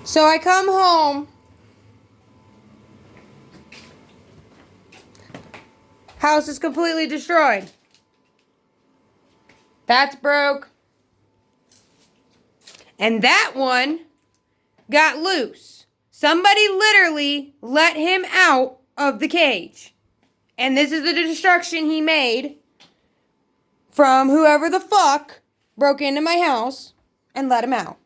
So I come home. House is completely destroyed. That's broke. And that one got loose. Somebody literally let him out of the cage. And this is the destruction he made from whoever the fuck broke into my house and let him out.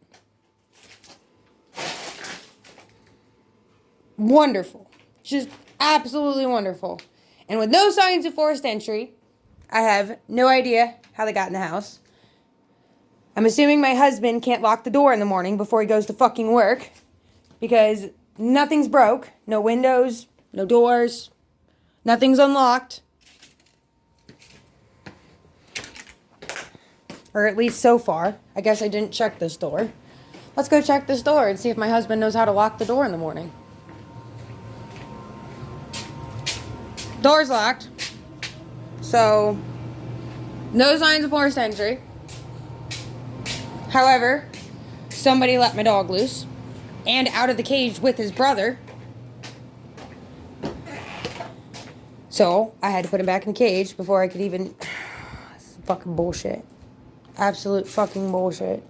Wonderful. Just absolutely wonderful. And with no signs of forced entry, I have no idea how they got in the house. I'm assuming my husband can't lock the door in the morning before he goes to fucking work. Because nothing's broke. No windows, no doors, nothing's unlocked. Or at least so far. I guess I didn't check this door. Let's go check this door and see if my husband knows how to lock the door in the morning. Door's locked. So, no signs of forced entry. However, somebody let my dog loose. And out of the cage with his brother. So, I had to put him back in the cage before I could even... This is fucking bullshit. Absolute fucking bullshit.